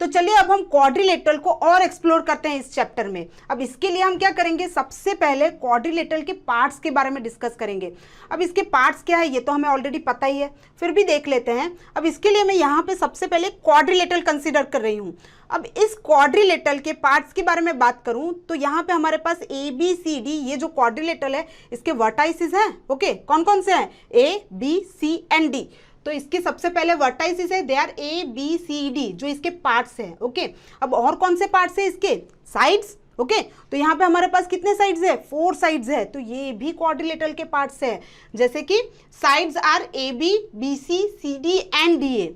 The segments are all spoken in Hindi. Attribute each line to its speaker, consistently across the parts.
Speaker 1: तो चलिए अब हम क्वाड्रिलेटरल को और एक्सप्लोर करते हैं इस चैप्टर में। अब इसके लिए हम क्या करेंगे, सबसे पहले क्वाड्रिलेटरल के पार्ट्स के बारे में डिस्कस करेंगे। अब इसके पार्ट्स क्या है ये तो हमें ऑलरेडी पता ही है, फिर भी देख लेते हैं। अब इसके लिए मैं यहाँ पे सबसे पहले क्वाड्रिलेटरल कंसीडर कर रही हूँ। अब इस क्वाड्रिलेटरल के पार्ट्स के बारे में बात करूं तो यहाँ पे हमारे पास ए बी सी डी, ये जो क्वाड्रिलेटरल है इसके वर्टाइसिस हैं। ओके, कौन कौन से हैं, A B C and D. तो इसके सबसे पहले वर्टाइसिस है, they are A B C D, जो इसके पार्ट्स हैं। ओके, अब और कौन से पार्ट्स है इसके, साइड्स। ओके, तो यहाँ पे हमारे पास कितने साइड्स है, 4 साइड्स है, तो ये भी क्वाड्रिलेटरल के पार्ट्स है। जैसे कि sides are A B, B C, C D and D A.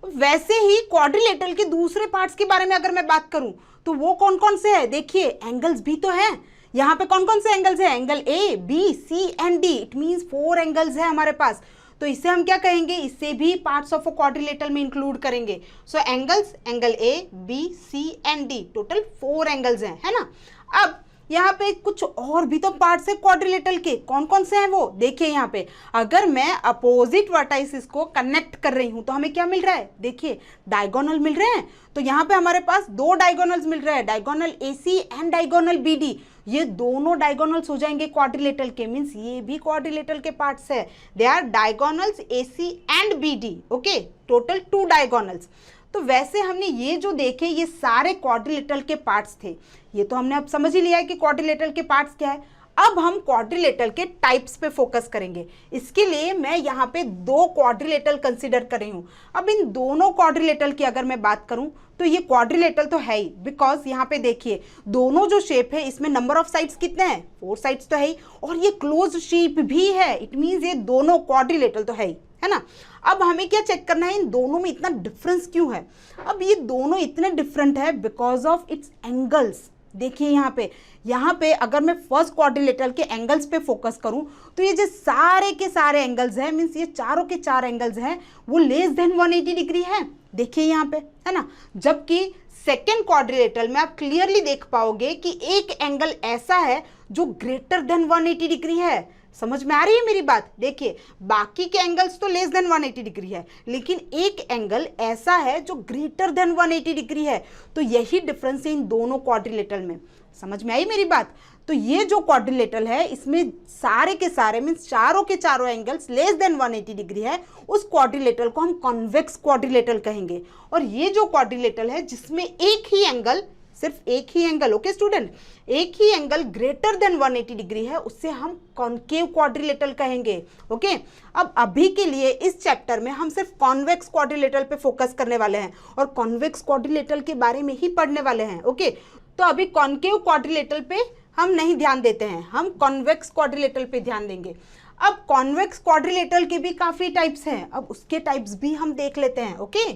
Speaker 1: वैसे ही क्वाड्रिलेटरल के दूसरे पार्ट्स के बारे में अगर मैं बात करूं तो वो कौन कौन से हैं, देखिए एंगल्स भी तो हैं। यहाँ पे कौन कौन से एंगल्स हैं, angle A B C and D, it means 4 angles है हमारे पास। तो इसे हम क्या कहेंगे, इसे भी पार्ट्स ऑफ अ क्वाड्रिलेटरल में इंक्लूड करेंगे। So angles, angle A B C and D, total 4 angles हैं, है ना। अब यहाँ पे कुछ और भी तो पार्ट्स है क्वाड्रिलेटरल के, कौन कौन से हैं वो देखिए। यहाँ पे अगर मैं अपोजिट वर्टाइसिस को कनेक्ट कर रही हूँ तो हमें क्या मिल रहा है, देखिए डायगोनल मिल रहे हैं। तो यहाँ पे हमारे पास 2 डायगोनल्स मिल रहे हैं, diagonal AC and diagonal BD। ये दोनों डायगोनल्स हो जाएंगे क्वाड्रिलेटरल के, मीन्स ये भी क्वाड्रिलेटरल के पार्ट्स है। They are diagonals AC and BD। Okay, total 2 diagonals. तो वैसे हमने ये जो देखे ये सारे क्वाड्रिलेटरल के पार्ट्स थे। ये तो हमने अब समझ ही लिया है कि क्वाड्रिलेटरल के पार्ट्स क्या है। अब हम क्वाड्रिलेटरल के टाइप्स पे फोकस करेंगे। इसके लिए मैं यहाँ पे 2 क्वाड्रिलेटरल कंसीडर कर रही हूँ। अब इन दोनों क्वाड्रिलेटरल की अगर मैं बात करूँ तो ये क्वाड्रिलेटरल तो है ही, बिकॉज यहाँ पे देखिए दोनों जो शेप है इसमें नंबर ऑफ साइड्स कितने हैं, 4 साइड्स तो है ही, और ये क्लोज शेप भी है, इट मीन्स ये दोनों क्वाड्रिलेटरल तो है ही, है ना। अब हमें क्या चेक करना है, इन दोनों में इतना डिफरेंस क्यों है। अब ये दोनों इतने डिफरेंट है बिकॉज ऑफ इट्स एंगल्स। देखिए यहाँ पे अगर मैं फर्स्ट क्वाड्रिलेटरल के एंगल्स पे फोकस करूं तो ये जो सारे के सारे एंगल्स हैं, मीन्स ये चारों के 4 एंगल्स हैं, वो लेस देन 180 डिग्री है। देखिए यहाँ पे, है ना। जबकि सेकेंड क्वाड्रिलेटरल में आप क्लियरली देख पाओगे कि एक एंगल ऐसा है जो ग्रेटर देन 180 डिग्री है। समझ में आ रही है मेरी बात। देखिए बाकी के एंगल्स तो लेस देन 180 डिग्री है, लेकिन एक एंगल ऐसा है जो ग्रेटर देन 180 डिग्री है। तो यही डिफरेंस है इन दोनों क्वाड्रिलेटरल में। समझ में आई मेरी बात। तो ये जो क्वाड्रिलेटरल है इसमें सारे के सारे मीन्स चारों के चारों एंगल्स लेस देन 180 डिग्री है, उस क्वाड्रिलेटरल को हम कॉन्वेक्स क्वाड्रिलेटरल कहेंगे। और ये जो क्वाड्रिलेटरल है जिसमें एक ही एंगल, सिर्फ एक ही एंगल, ओके स्टूडेंट, एक ही एंगल ग्रेटर देन 180 डिग्री है, उससे हम कॉन्केव क्वाड्रिलेटरल कहेंगे। ओके, अब अभी के लिए इस चैप्टर में हम सिर्फ कॉन्वेक्स क्वाड्रिलेटरल पे फोकस करने वाले हैं और कॉन्वेक्स क्वाड्रिलेटरल के बारे में ही पढ़ने वाले हैं। ओके, तो अभी कॉन्केव क्वाड्रिलेटरल पे हम नहीं ध्यान देते हैं, हम कॉन्वेक्स क्वाड्रिलेटरल पे ध्यान देंगे। अब कॉन्वेक्स क्वाड्रिलेटरल के भी काफी टाइप्स हैं, अब उसके टाइप्स भी हम देख लेते हैं। ओके,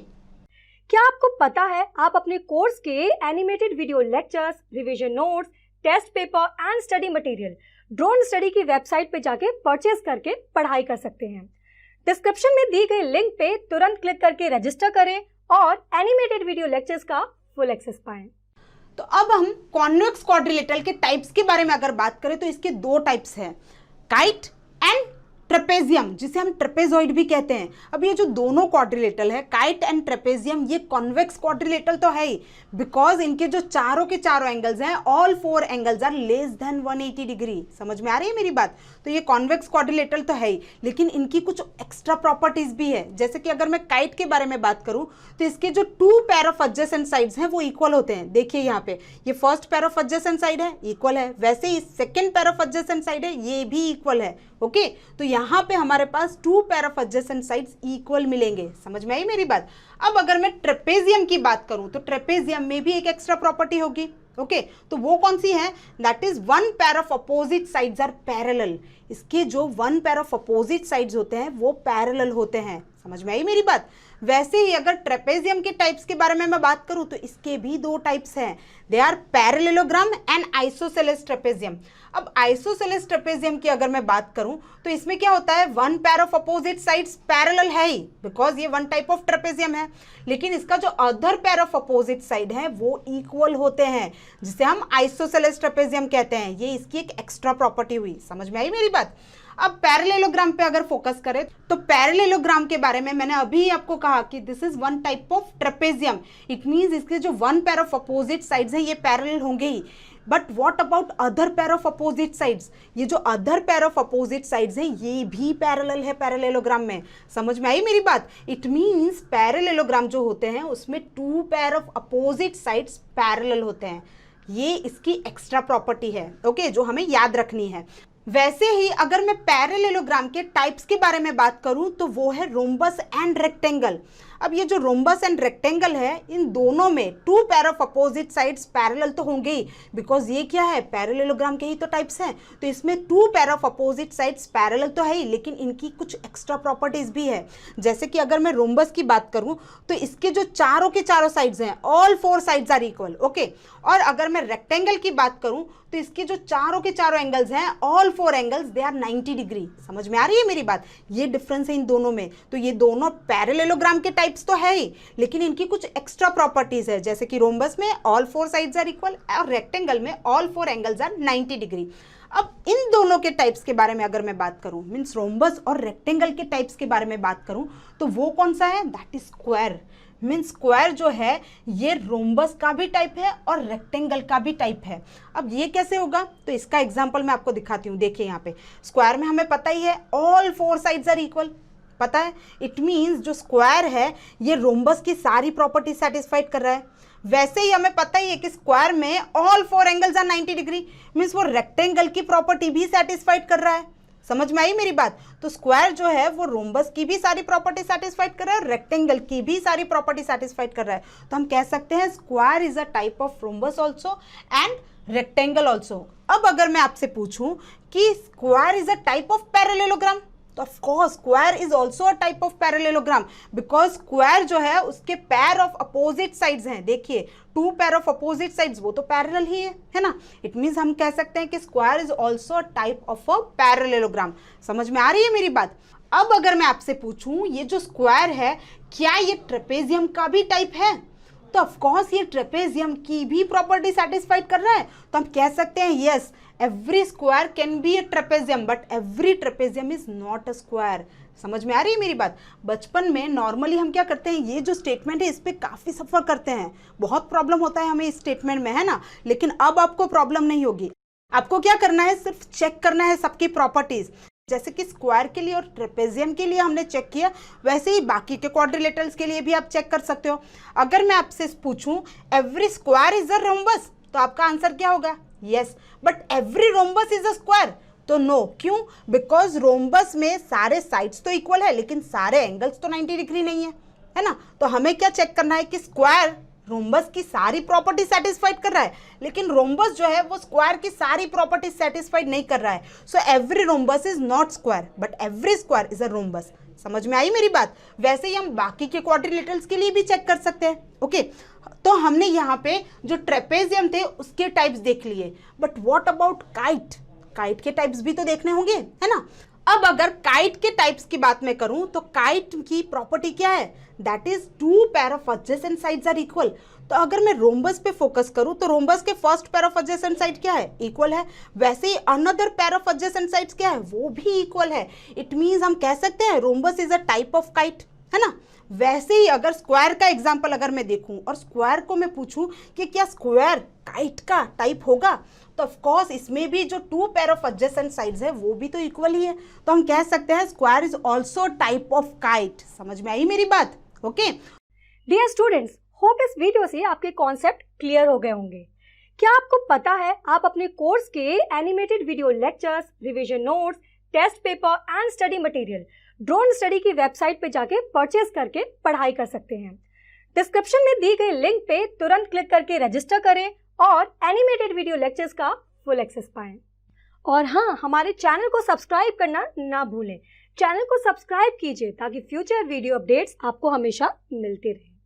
Speaker 2: क्या आपको पता है आप अपने कोर्स के animated video lectures, revision notes, test paper and study material drone study की वेबसाइट पे जाके परचेज करके पढ़ाई कर सकते हैं। डिस्क्रिप्शन में दी गई लिंक पे तुरंत क्लिक करके रजिस्टर करें और एनिमेटेड वीडियो लेक्चर्स का फुल एक्सेस पाएं।
Speaker 1: तो अब हम कॉन्वेक्स क्वाड्रिलेटरल के टाइप्स के बारे में अगर बात करें तो इसके 2 टाइप्स हैं, काइट एंड ट्रेपेजियम, जिसे हम ट्रेपेजॉइड भी कहते हैं। अब ये जो दोनों क्वाड्रिलेटरल है, काइट एंड ट्रेपेजियम, ये कॉन्वेक्स क्वाड्रिलेटरल तो है ही, बिकॉज इनके जो चारों के चारों एंगल्स हैं, all 4 angles are less than 180 degree. समझ में आ रही है मेरी बात। तो ये कॉन्वेक्स क्वाड्रिलेटरल तो है ही, लेकिन इनकी कुछ एक्स्ट्रा प्रॉपर्टीज भी है। जैसे कि अगर मैं काइट के बारे में बात करूं तो इसके जो 2 पेयर ऑफ एडजेसेंट साइड्स हैं वो इक्वल होते हैं। देखिए यहाँ पे ये first pair of adjacent side है, इक्वल है, वैसे ही second pair of adjacent side है, ये भी इक्वल है। ओके, तो यहाँ पे हमारे पास 2 pair of adjacent sides equal मिलेंगे। समझ में आई मेरी बात। अब अगर मैं ट्रेपेजियम की बात करूं तो ट्रेपेजियम में भी एक एक्स्ट्रा प्रॉपर्टी होगी। ओके, तो वो कौन सी है, that is 1 pair of opposite sides are parallel. इसके जो 1 पेयर ऑफ अपोजिट साइड्स होते हैं वो पैरेलल होते हैं। समझ में आई मेरी बात। वैसे ही अगर ट्रेपेजियम के टाइप्स के बारे में मैं बात करूं तो इसके भी 2 टाइप्स हैं, they are parallelogram and isosceles trapezium. अब आइसोसेलेस ट्रेपेजियम की अगर मैं बात करूं तो इसमें क्या होता है, 1 pair of opposite sides parallel है ही, बिकॉज ये 1 टाइप ऑफ ट्रेपेजियम है, लेकिन इसका जो other pair of opposite side है वो इक्वल होते हैं, जिसे हम आइसोसेलेस ट्रेपेजियम कहते हैं। ये इसकी एक एक्स्ट्रा प्रॉपर्टी हुई। समझ में आई मेरी बात। अब पैरेललोग्राम पे अगर फोकस करें तो पैरेललोग्राम के बारे में मैंने अभी आपको कहा कि this is one type of trapezium. It means इसके जो one pair of opposite sides हैं ये पैरेलल होंगे ही। But what about other pair of opposite sides? ये जो other pair of opposite sides हैं ये भी पैरेलल है पैरेललोग्राम में। समझ में आई मेरी बात? इट मींस पैरेललोग्राम जो होते हैं उसमें two pair of opposite sides parallel होते हैं। ये इसकी एक्स्ट्रा प्रॉपर्टी है, ओके, जो हमें याद रखनी है। वैसे ही अगर मैं पैरेललोग्राम के टाइप्स के बारे में बात करूं तो वो है रोम्बस एंड रेक्टेंगल। अब ये जो रोम्बस एंड रेक्टेंगल है इन दोनों में two pair of opposite sides parallel तो होंगे ही, बिकॉज ये क्या है, पैरेललोग्राम के ही तो टाइप्स हैं, तो इसमें two pair of opposite sides parallel तो है ही, लेकिन इनकी कुछ एक्स्ट्रा प्रॉपर्टीज भी है। जैसे कि अगर मैं रोम्बस की बात करूं तो इसके जो चारों के चारों साइड्स हैं all four sides are equal, okay. और अगर मैं रेक्टेंगल की बात करूं तो इसके जो चारों के चारों एंगल्स हैं all four angles they are 90 degree. समझ में आ रही है मेरी बात? ये डिफरेंस है इन दोनों में। तो ये दोनों पैरेललोग्राम के टाइप्स तो है ही, लेकिन इनकी कुछ एक्स्ट्रा प्रॉपर्टीज है, जैसे कि रोम्बस में all four sides are equal और रेक्टेंगल में all four angles are 90 degree. अब इन दोनों के टाइप्स के बारे में अगर मैं बात करूं, मीन्स रोम्बस और रेक्टेंगल के टाइप्स के बारे में बात करूं, तो वो कौन सा है? That is square. Means square जो है ये रोम्बस का भी टाइप है और रेक्टेंगल का भी टाइप है। अब ये कैसे होगा? तो इसका एग्जांपल मैं आपको दिखाती हूँ। देखिए यहाँ पे स्क्वायर में हमें पता ही है all four sides are equal, पता है। इट मीन्स जो स्क्वायर है ये रोम्बस की सारी प्रॉपर्टी सेटिस्फाइड कर रहा है। वैसे ही हमें पता ही है कि स्क्वायर में all four angles are 90 degree, means वो रेक्टेंगल की प्रॉपर्टी भी सेटिस्फाइड कर रहा है। समझ में आई मेरी बात? तो स्क्वायर जो है वो रोम्बस की भी सारी प्रॉपर्टी सेटिस्फाइड कर रहा है, रेक्टेंगल की भी सारी प्रॉपर्टी सेटिस्फाइड कर रहा है। तो हम कह सकते हैं square is a type of rhombus also and rectangle also. अब अगर मैं आपसे पूछूं कि square is a type of parallelogram, तो of course square is also a type of parallelogram, because square जो है उसके पेयर ऑफ अपोजिट साइड्स हैं। देखिए two pair of opposite sides वो तो पैरेलल ही है ना। इट मीन्स हम कह सकते हैं कि square is also a type of a parallelogram. समझ में आ रही है मेरी बात? अब अगर मैं आपसे पूछूं ये जो स्क्वायर है क्या ये ट्रेपेजियम का भी टाइप है? तो ऑफ कोर्स ये ट्रेपेजियम की भी प्रॉपर्टी सेटिस्फाइड कर रहा है। तो हम कह सकते हैं yes, every square can be a trapezium but every trapezium is not a square। समझ में आ रही है मेरी बात? बचपन में नॉर्मली हम क्या करते हैं, ये जो स्टेटमेंट है इस पे काफ़ी सफ़र करते हैं, बहुत प्रॉब्लम होता है हमें इस स्टेटमेंट में, है ना। लेकिन अब आपको प्रॉब्लम नहीं होगी। आपको क्या करना है, सिर्फ चेक करना है सबकी प्रॉपर्टीज़। जैसे कि स्क्वायर के लिए और ट्रेपेजियम के लिए हमने चेक किया, वैसे ही बाकी के क्वाड्रिलेटरल्स के लिए भी आप चेक कर सकते हो। अगर मैं आपसे पूछूं every square is a rhombus, तो आपका आंसर क्या होगा? Yes. But every rhombus is a square, तो नो। क्यों? बिकॉज रोम्बस में सारे साइड्स तो इक्वल है लेकिन सारे एंगल्स तो 90 डिग्री नहीं है ना। तो हमें क्या चेक करना है कि स्क्वायर रोम्बस की सारी प्रॉपर्टी सेटिस्फाइड कर रहा है, लेकिन रोम्बस जो है वो स्क्वायर की सारी प्रॉपर्टी सेटिस्फाइड नहीं कर रहा है। So every rhombus is not square but every square is a rhombus. समझ में आई मेरी बात? वैसे ही हम बाकी के क्वाड्रिलेटरल्स के लिए भी चेक कर सकते हैं, ओके। तो हमने यहाँ पे जो ट्रेपेजियम थे उसके टाइप्स देख लिए, but what about kite? Kite के टाइप्स भी तो देखने होंगे, है ना। अब अगर काइट के टाइप्स की बात मैं करूं तो काइट की प्रॉपर्टी क्या है? That is two pair of adjacent sides are equal. तो अगर मैं रोम्बस पे फोकस करूं तो रोम्बस के first pair of adjacent side क्या है? इक्वल है। वैसे ही another pair of adjacent sides क्या है? वो भी इक्वल है। इट मींस हम कह सकते हैं rhombus is a type of kite, है ना। वैसे ही अगर स्क्वायर का एग्जांपल अगर मैं देखूं और स्क्वायर को मैं पूछूं कि क्या स्क्वायर काइट का टाइप होगा, तो ऑफ कोर्स इसमें भी जो two pair of adjacent sides है वो भी तो इक्वल ही है। तो हम कह सकते हैं square is also type of kite. समझ में आई मेरी बात? ओके
Speaker 2: डियर स्टूडेंट्स, होप इस वीडियो से आपके कॉन्सेप्ट क्लियर हो गए होंगे। क्या आपको पता है आप अपने कोर्स के animated video lectures, revision notes, test paper and study material drone study की वेबसाइट पे जाके परचेज करके पढ़ाई कर सकते हैं। डिस्क्रिप्शन में दी गई लिंक पे तुरंत क्लिक करके रजिस्टर करें और एनिमेटेड वीडियो लेक्चर्स का फुल एक्सेस पाएं। और हाँ, हमारे चैनल को सब्सक्राइब करना ना भूलें। चैनल को सब्सक्राइब कीजिए ताकि फ्यूचर वीडियो अपडेट्स आपको हमेशा मिलते रहें।